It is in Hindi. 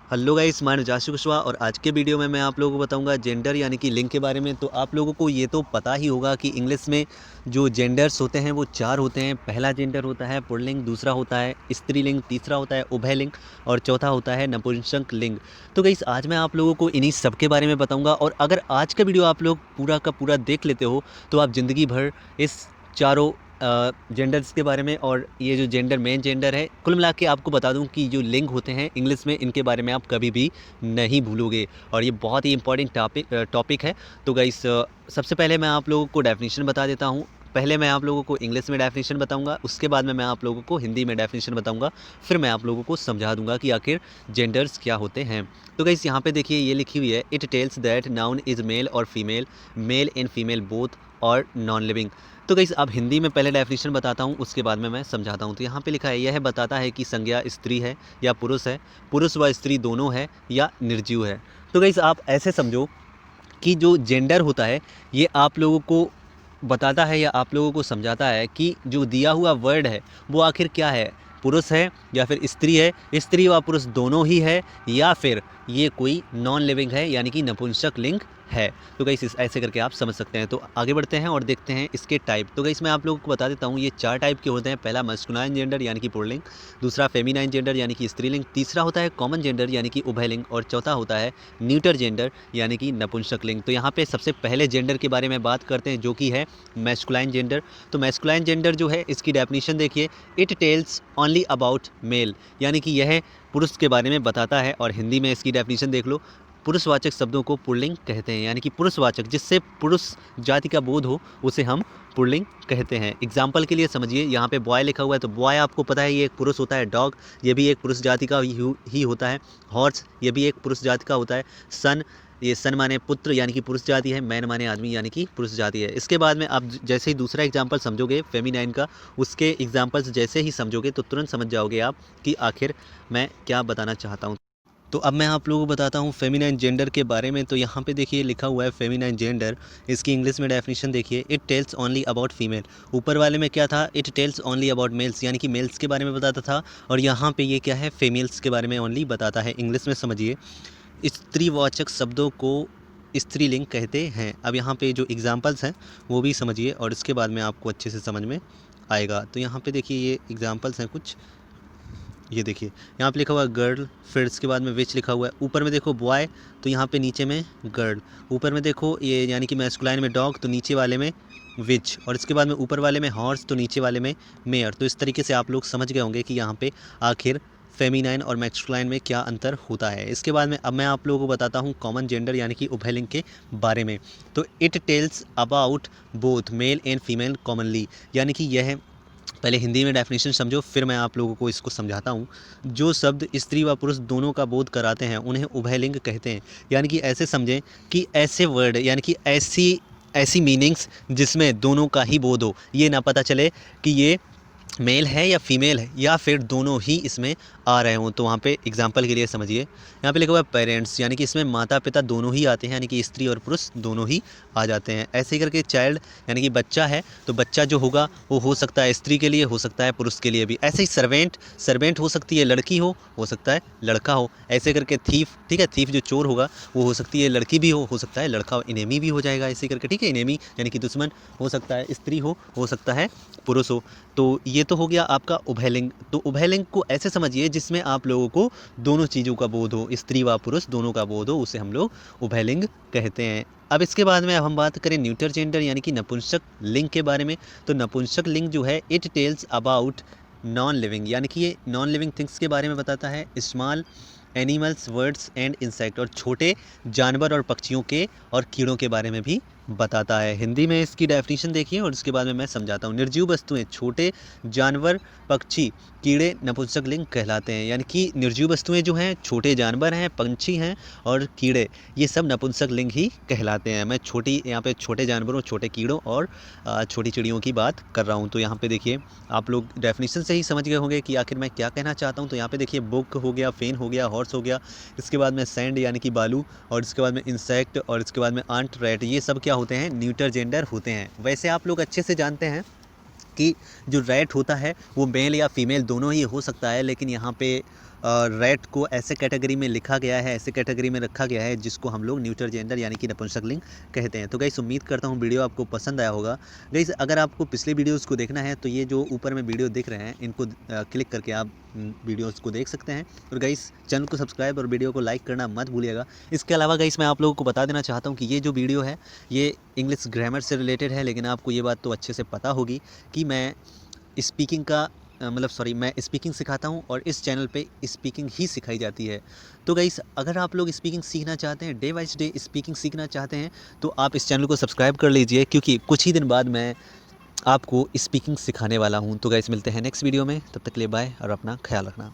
हेलो गाइस, मैं जाशु कुशवाहा और आज के वीडियो में मैं आप लोगों को बताऊंगा जेंडर यानी कि लिंग के बारे में। तो आप लोगों को ये तो पता ही होगा कि इंग्लिश में जो जेंडर्स होते हैं वो 4 होते हैं। पहला जेंडर होता है पुल्लिंग, दूसरा होता है स्त्रीलिंग, तीसरा होता है उभयलिंग और चौथा होता है नपुंसक लिंग। तो गाइस आज मैं आप लोगों को इन्हीं सब के बारे में बताऊँगा और अगर आज का वीडियो आप लोग पूरा का पूरा देख लेते हो तो आप ज़िंदगी भर इस चारों जेंडर्स के बारे में और ये जो जेंडर मेन जेंडर है, कुल मिला के आपको बता दूं कि जो लिंग होते हैं इंग्लिश में, इनके बारे में आप कभी भी नहीं भूलोगे और ये बहुत ही इंपॉर्टेंट टॉपिक है। तो गाइस सबसे पहले मैं आप लोगों को डेफिनेशन बता देता हूँ। पहले मैं आप लोगों को इंग्लिश में डेफिनेशन बताऊंगा, उसके बाद में मैं आप लोगों को हिंदी में डेफिनेशन बताऊंगा, फिर मैं आप लोगों को समझा दूंगा कि आखिर जेंडर्स क्या होते हैं। तो गाइस यहाँ पे देखिए ये लिखी हुई है, it tells that noun is male और female, male and female both और नॉन लिविंग। तो गाइस अब हिंदी में पहले डेफिनेशन बताता हूँ, उसके बाद में मैं समझाता हूँ। तो यहाँ पे लिखा है, यह बताता है कि संज्ञा स्त्री है या पुरुष है, पुरुष व स्त्री दोनों है या निर्जीव है। तो गाइस आप ऐसे समझो कि जो जेंडर होता है ये आप लोगों को बताता है या आप लोगों को समझाता है कि जो दिया हुआ वर्ड है वो आखिर क्या है, पुरुष है या फिर स्त्री है, स्त्री व पुरुष दोनों ही है, या फिर ये कोई नॉन लिविंग है यानी कि नपुंसक लिंग है। तो गाइस ऐसे करके आप समझ सकते हैं। तो आगे बढ़ते हैं और देखते हैं इसके टाइप। तो गाइस मैं आप लोगों को बता देता हूँ ये 4 टाइप के होते हैं। पहला मस्कुलाइन जेंडर यानी कि पुल्लिंग, दूसरा फेमिनाइन जेंडर यानी कि स्त्रीलिंग, तीसरा होता है कॉमन जेंडर यानी कि उभयलिंग और चौथा होता है न्यूटर जेंडर यानी कि नपुंसक लिंग। तो यहाँ पे सबसे पहले जेंडर के बारे में बात करते हैं जो कि है मैस्कुलाइन जेंडर। तो मैस्कुलाइन जेंडर जो है इसकी डेफिनेशन देखिए, it tells only about male यानी कि यह पुरुष के बारे में बताता है। और हिंदी में इसकी डेफिनेशन देख लो, पुरुषवाचक शब्दों को पुल्लिंग कहते हैं यानी कि पुरुषवाचक जिससे पुरुष जाति का बोध हो उसे हम पुल्लिंग कहते हैं। एग्जाम्पल के लिए समझिए, यहाँ पे बॉय लिखा हुआ है तो बॉय आपको पता है ये एक पुरुष होता है। डॉग ये भी एक पुरुष जाति का ही होता है। हॉर्स ये भी एक पुरुष जाति का होता है। सन, ये सन माने पुत्र यानी कि पुरुष जाति है। मैन माने आदमी यानी कि पुरुष जाति है। इसके बाद में आप जैसे ही दूसरा एग्जाम्पल समझोगे फेमिनाइन का, उसके एग्जाम्पल्स जैसे ही समझोगे तो तुरंत समझ जाओगे आप कि आखिर मैं क्या बताना चाहता हूँ। तो अब मैं आप लोगों को बताता हूँ फेमिनाइन जेंडर के बारे में। तो यहाँ पे देखिए लिखा हुआ है फेमिनाइन जेंडर, इसकी इंग्लिश में डेफिनेशन देखिए, it tells only about female. ऊपर वाले में क्या था, it tells only about males यानी कि मेल्स के बारे में बताता था, और यहाँ पे ये क्या है, फीमेल्स के बारे में ओनली बताता है। इंग्लिश में समझिए, स्त्रीवाचक शब्दों को स्त्रीलिंग कहते हैं। अब यहाँ पे जो एग्जाम्पल्स हैं वो भी समझिए और इसके बाद में आपको अच्छे से समझ में आएगा। तो यहाँ पे देखिए ये एग्जाम्पल्स हैं कुछ, ये देखिए यहाँ पे लिखा हुआ है गर्ल, फिर इसके बाद में विच लिखा हुआ है। ऊपर में देखो बॉय, तो यहाँ पे नीचे में गर्ल। ऊपर में देखो ये यानी कि मैस्कुलाइन में डॉग, तो नीचे वाले में विच, और इसके बाद में ऊपर वाले में हॉर्स, तो नीचे वाले में मेयर। तो इस तरीके से आप लोग समझ गए होंगे कि यहाँ पे आखिर फेमिनाइन और मैस्कुलाइन में क्या अंतर होता है। इसके बाद में अब मैं आप लोगों को बताता हूँ कॉमन जेंडर यानी कि उभयलिंग के बारे में। तो it tells about both male and female commonly यानी कि यह, पहले हिंदी में डेफिनेशन समझो फिर मैं आप लोगों को इसको समझाता हूँ। जो शब्द स्त्री व पुरुष दोनों का बोध कराते हैं उन्हें उभयलिंग कहते हैं। यानी कि ऐसे समझें कि ऐसे वर्ड यानी कि ऐसी ऐसी मीनिंग्स जिसमें दोनों का ही बोध हो, ये ना पता चले कि ये मेल है या फीमेल है या फिर दोनों ही इसमें आ रहे हों। तो वहाँ पे एग्जांपल के लिए समझिए, यहाँ पे लिखा हुआ है पेरेंट्स यानी कि इसमें माता पिता दोनों ही आते हैं यानी कि स्त्री और पुरुष दोनों ही आ जाते हैं। ऐसे ही करके चाइल्ड यानी कि बच्चा है, तो बच्चा जो होगा वो हो सकता है स्त्री के लिए, हो सकता है पुरुष के लिए भी। ऐसे ही सर्वेंट, सर्वेंट हो सकती है लड़की हो सकता है लड़का हो। ऐसे करके थीफ, ठीक है, थीफ जो चोर होगा वो हो सकती है लड़की भी हो सकता है लड़का हो। इनेमी भी हो जाएगा ऐसे करके, ठीक है। इनेमी यानी कि दुश्मन हो सकता है स्त्री हो सकता है पुरुष हो। तो ये तो हो गया आपका उभयलिंग। तो उभयलिंग को ऐसे समझिए जिसमें आप लोगों को दोनों चीज़ों का बोध हो, स्त्री व पुरुष दोनों का बोध हो, उसे हम लोग उभयलिंग कहते हैं। अब इसके बाद में अब हम बात करें न्यूटर जेंडर यानी कि नपुंसक लिंग के बारे में। तो नपुंसक लिंग जो है, it tells about non living यानी कि ये नॉन लिविंग थिंग्स के बारे में बताता है। Small animals, words and insect, और छोटे जानवर और पक्षियों के और कीड़ों के बारे में भी बताता है। हिंदी में इसकी डेफिनेशन देखिए और उसके बाद में मैं समझाता हूँ। निर्जीव वस्तुएं, छोटे जानवर, पक्षी, कीड़े नपुंसक लिंग कहलाते हैं। यानी कि निर्जीव वस्तुएं जो हैं, छोटे जानवर हैं, पंछी हैं और कीड़े, ये सब नपुंसक लिंग ही कहलाते हैं। मैं छोटी यहाँ पे छोटे जानवरों, छोटे कीड़ों और छोटी चिड़ियों की बात कर रहा हूँ। तो यहाँ पे देखिए आप लोग डेफिनेशन से ही समझ गए होंगे कि आखिर मैं क्या कहना चाहता हूँ। तो यहाँ पे देखिए बुक हो गया, फेन हो गया, हॉर्स हो गया, इसके बाद में सैंड यानी कि बालू, और इसके बाद में इंसेक्ट, और इसके बाद में आंट, रैट, ये सब क्या होते हैं, न्यूटर जेंडर होते हैं। वैसे आप लोग अच्छे से जानते हैं कि जो रैट होता है वो मेल या फीमेल दोनों ही हो सकता है, लेकिन यहाँ पे रेट को ऐसे कैटेगरी में लिखा गया है, ऐसे कैटेगरी में रखा गया है जिसको हम लोग न्यूटर जेंडर यानी कि नपुंसक लिंग कहते हैं। तो गाइस उम्मीद करता हूँ वीडियो आपको पसंद आया होगा। गाइस अगर आपको पिछले वीडियोज़ को देखना है तो ये जो ऊपर में वीडियो दिख रहे हैं इनको क्लिक करके आप वीडियोज़ को देख सकते हैं। और गाइस चैनल को सब्सक्राइब और वीडियो को लाइक करना मत भूलिएगा। इसके अलावा गाइस मैं आप लोगों को बता देना चाहता हूँ कि ये जो वीडियो है ये इंग्लिश ग्रामर से रिलेटेड है, लेकिन आपको ये बात तो अच्छे से पता होगी कि मैं स्पीकिंग का मैं स्पीकिंग सिखाता हूँ और इस चैनल पे स्पीकिंग ही सिखाई जाती है। तो गाइस अगर आप लोग स्पीकिंग सीखना चाहते हैं, डे बाई डे स्पीकिंग सीखना चाहते हैं, तो आप इस चैनल को सब्सक्राइब कर लीजिए, क्योंकि कुछ ही दिन बाद मैं आपको स्पीकिंग सिखाने वाला हूँ। तो गाइस मिलते हैं नेक्स्ट वीडियो में, तब तक के लिए बाय और अपना ख्याल रखना।